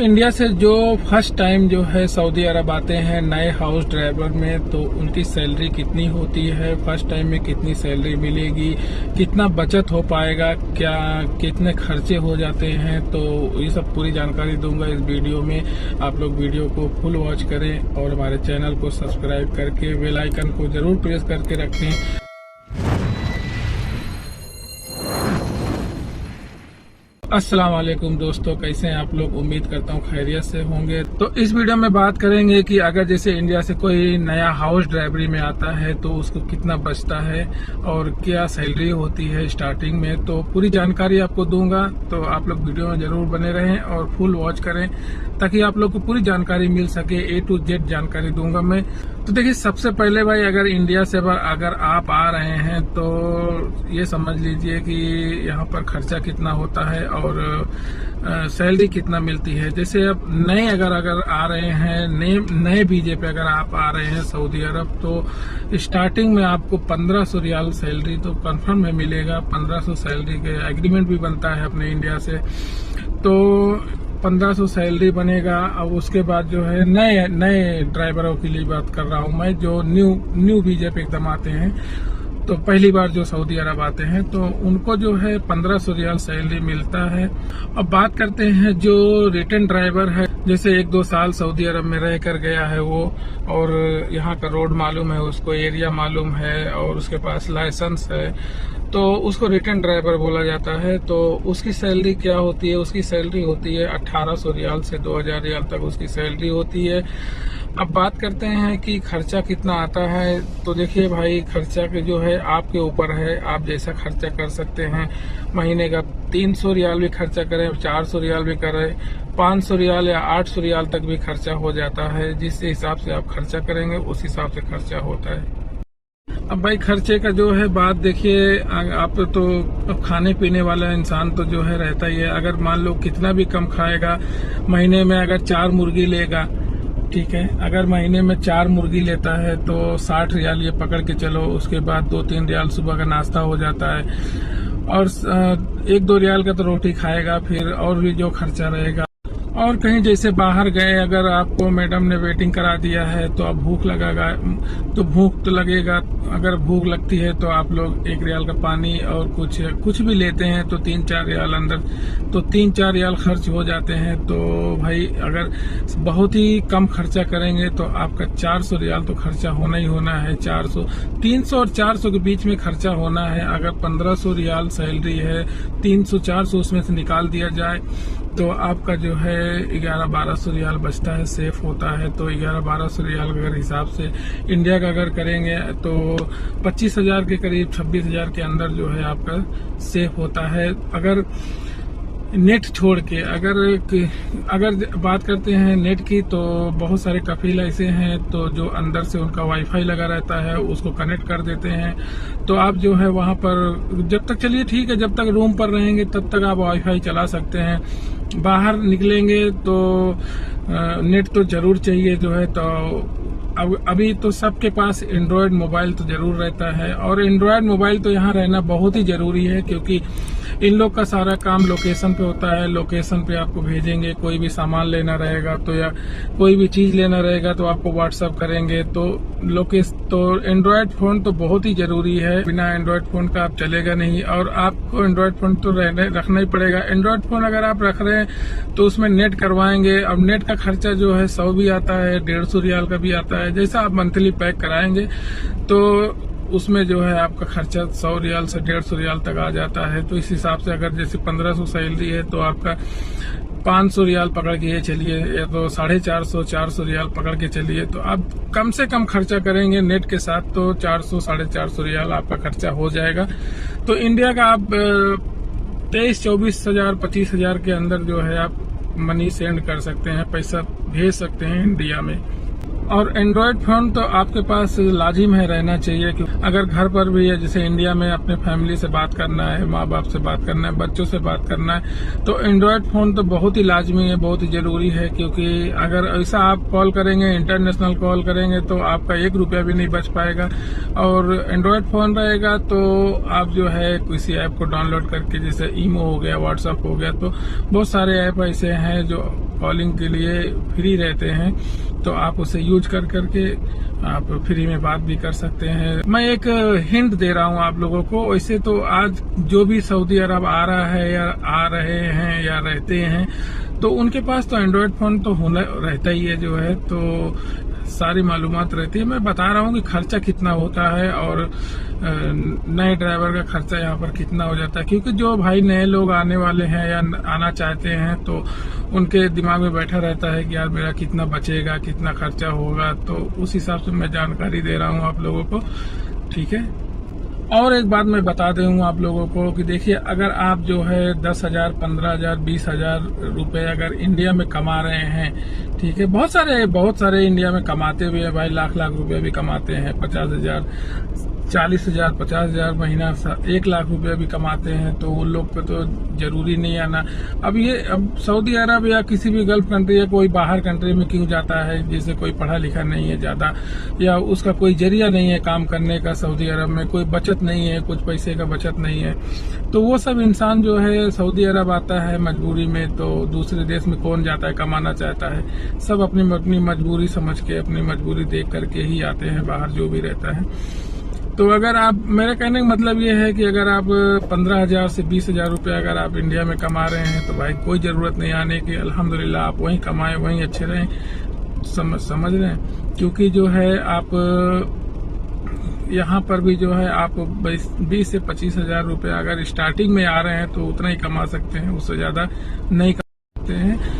India से जो first time जो है सऊदी अरब आते हैं नए हाउस ड्राइवर में, तो उनकी सैलरी कितनी होती है, फर्स्ट टाइम में कितनी सैलरी मिलेगी, कितना बचत हो पाएगा, क्या कितने खर्चे हो जाते हैं, तो ये सब पूरी जानकारी दूंगा इस वीडियो में। आप लोग वीडियो को फुल वॉच करें और हमारे चैनल को सब्सक्राइब करके बेल आइकन को जरूर प्रेस करके रखें। अस्सलाम वालेकुम दोस्तों, कैसे हैं आप लोग? उम्मीद करता हूँ खैरियत से होंगे। तो इस वीडियो में बात करेंगे कि अगर जैसे इंडिया से कोई नया हाउस ड्राइवरी में आता है तो उसको कितना बचता है और क्या सैलरी होती है स्टार्टिंग में, तो पूरी जानकारी आपको दूंगा। तो आप लोग वीडियो में जरूर बने रहें और फुल वॉच करें ताकि आप लोग को पूरी जानकारी मिल सके। A to Z जानकारी दूंगा मैं। तो देखिए, सबसे पहले भाई, अगर इंडिया से अगर आप आ रहे हैं तो ये समझ लीजिए कि यहाँ पर खर्चा कितना होता है और सैलरी कितना मिलती है। जैसे अब नए अगर आ रहे हैं, नए वीजे पे अगर आप आ रहे हैं सऊदी अरब, तो स्टार्टिंग में आपको 1500 रियाल सैलरी तो कंफर्म में मिलेगा। 1500 सैलरी के एग्रीमेंट भी बनता है अपने इंडिया से, तो 1500 सैलरी बनेगा। और उसके बाद जो है नए ड्राइवरों के लिए बात कर रहा हूँ मैं, जो न्यू वीजे पे एकदम आते हैं, तो पहली बार जो सऊदी अरब आते हैं, तो उनको जो है 1500 रियाल सैलरी मिलता है। अब बात करते हैं जो रिटर्न ड्राइवर है, जैसे 1-2 साल सऊदी अरब में रह कर गया है वो, और यहाँ का रोड मालूम है उसको, एरिया मालूम है और उसके पास लाइसेंस है, तो उसको रिटर्न ड्राइवर बोला जाता है। तो उसकी सैलरी क्या होती है? उसकी सैलरी होती है 1800 रियाल से 2000 रियाल तक उसकी सैलरी होती है। अब बात करते हैं कि खर्चा कितना आता है। तो देखिए भाई, खर्चा के जो है आपके ऊपर है, आप जैसा खर्चा कर सकते हैं। महीने का 300 रियाल भी खर्चा करें, 400 रियाल भी करें, 500 रियाल या 800 रियाल तक भी खर्चा हो जाता है। जिस हिसाब से आप खर्चा करेंगे उस हिसाब से खर्चा होता है। अब भाई, खर्चे का जो है बात देखिए, आप तो अब खाने पीने वाला इंसान तो जो है रहता ही है। अगर मान लो कितना भी कम खाएगा, महीने में अगर 4 मुर्गी लेगा, ठीक है, अगर महीने में 4 मुर्गी लेता है तो 60 रियाल ये पकड़ के चलो। उसके बाद 2-3 रियाल सुबह का नाश्ता हो जाता है और 1-2 रियाल का तो रोटी खाएगा, फिर और भी जो खर्चा रहेगा। और कहीं जैसे बाहर गए, अगर आपको मैडम ने वेटिंग करा दिया है तो अब भूख लगेगा। अगर भूख लगती है तो आप लोग 1 रियाल का पानी और कुछ भी लेते हैं तो 3-4 रियाल अंदर, तो 3-4 रियाल खर्च हो जाते हैं। तो भाई, अगर बहुत ही कम खर्चा करेंगे तो आपका 400 रियाल तो खर्चा होना ही होना है। 300 और 400 के बीच में खर्चा होना है। अगर 1500 रियाल सैलरी है, 300-400 उसमें से निकाल दिया जाए तो आपका जो है 1100-1200 रियाल बचता है, सेफ होता है। तो 1100-1200 रियाल अगर हिसाब से इंडिया का अगर करेंगे तो 25,000 के करीब, 26,000 के अंदर जो है आपका सेफ होता है। अगर नेट छोड़ के अगर बात करते हैं नेट की, तो बहुत सारे कफील ऐसे हैं तो जो अंदर से उनका वाईफाई लगा रहता है, उसको कनेक्ट कर देते हैं। तो आप जो है वहां पर जब तक, चलिए ठीक है, जब तक रूम पर रहेंगे तब तक आप वाईफाई चला सकते हैं। बाहर निकलेंगे तो नेट तो जरूर चाहिए जो है। तो अभी तो सबके पास एंड्रॉयड मोबाइल तो जरूर रहता है, और एंड्रॉयड मोबाइल तो यहाँ रहना बहुत ही जरूरी है, क्योंकि इन लोग का सारा काम लोकेशन पे होता है। लोकेशन पे आपको भेजेंगे, कोई भी सामान लेना रहेगा तो, या कोई भी चीज लेना रहेगा तो आपको व्हाट्सएप करेंगे। तो एंड्रॉयड फोन तो बहुत ही जरूरी है। बिना एंड्रॉयड फोन का आप चलेगा नहीं, और आपको एंड्रॉयड फोन तो रखना ही पड़ेगा। एंड्रॉयड फोन अगर आप रख रहे हैं तो उसमें नेट करवाएंगे। अब नेट का खर्चा जो है 100 भी आता है, 150 रियाल का भी आता है। जैसा आप मंथली पैक कराएंगे तो उसमें जो है आपका खर्चा 100 रियाल से 150 रियाल तक आ जाता है। तो इस हिसाब से अगर जैसे 1500 सैलरी है तो आपका 500 रियाल पकड़ के चलिए, या तो 450-400 रियाल पकड़ के चलिए। तो आप कम से कम खर्चा करेंगे नेट के साथ तो 400-450 रियाल आपका खर्चा हो जाएगा। तो इंडिया का आप 23-24 हजार 25 हजार के अंदर जो है आप मनी सेंड कर सकते हैं, पैसा भेज सकते हैं इंडिया में। और एंड्रॉयड फोन तो आपके पास लाजिम है, रहना चाहिए। क्योंकि अगर घर पर भी है, जैसे इंडिया में अपने फैमिली से बात करना है, माँ बाप से बात करना है, बच्चों से बात करना है, तो एंड्रॉयड फोन तो बहुत ही लाजमी है, बहुत ही जरूरी है। क्योंकि अगर ऐसा आप कॉल करेंगे, इंटरनेशनल कॉल करेंगे, तो आपका 1 रुपया भी नहीं बच पाएगा। और एंड्रॉयड फोन रहेगा तो आप जो है किसी ऐप को डाउनलोड करके, जैसे ईमो हो गया, व्हाट्सएप हो गया, तो बहुत सारे ऐप ऐसे हैं जो कॉलिंग के लिए फ्री रहते हैं, तो आप उसे यूज कर करके आप फ्री में बात भी कर सकते हैं। मैं एक हिंट दे रहा हूँ आप लोगों को। वैसे तो आज जो भी सऊदी अरब आ रहा है या आ रहे हैं या रहते हैं, तो उनके पास तो एंड्रॉयड फोन तो होना रहता ही है जो है, तो सारी मालूमात रहती है। मैं बता रहा हूँ कि खर्चा कितना होता है और नए ड्राइवर का खर्चा यहाँ पर कितना हो जाता है। क्योंकि जो भाई नए लोग आने वाले हैं या आना चाहते हैं, तो उनके दिमाग में बैठा रहता है कि यार मेरा कितना बचेगा, कितना खर्चा होगा, तो उस हिसाब से मैं जानकारी दे रहा हूँ आप लोगों को, ठीक है। और एक बात मैं बता दूं आप लोगों को कि देखिए, अगर आप जो है 10,000, 15,000, 20,000 रुपए अगर इंडिया में कमा रहे हैं, ठीक है, बहुत सारे इंडिया में कमाते हुए हैं भाई, लाख रुपए भी कमाते हैं, 50,000, 40,000, 50,000 महीना, 1 लाख रुपया भी कमाते हैं, तो उन लोग पे तो जरूरी नहीं आना। अब सऊदी अरब या किसी भी गल्फ कंट्री या कोई बाहर कंट्री में क्यों जाता है, जैसे कोई पढ़ा लिखा नहीं है ज्यादा, या उसका कोई जरिया नहीं है काम करने का, सऊदी अरब में कोई बचत नहीं है, कुछ पैसे का बचत नहीं है, तो वो सब इंसान जो है सऊदी अरब आता है मजबूरी में। तो दूसरे देश में कौन जाता है, कमाना चाहता है, सब अपनी मजबूरी समझ के, अपनी मजबूरी देख करके ही आते हैं बाहर, जो भी रहता है। तो अगर आप, मेरे कहने का मतलब ये है कि अगर आप 15,000 से 20,000 रुपये अगर आप इंडिया में कमा रहे हैं, तो भाई कोई जरूरत नहीं आने की, अल्हम्दुलिल्लाह आप वहीं कमाएं, वहीं अच्छे रहें, समझ रहे हैं। क्योंकि जो है आप यहाँ पर भी जो है आप 20 से 25,000 रुपये अगर स्टार्टिंग में आ रहे हैं, तो उतना ही कमा सकते हैं, उससे ज्यादा नहीं कमा सकते हैं।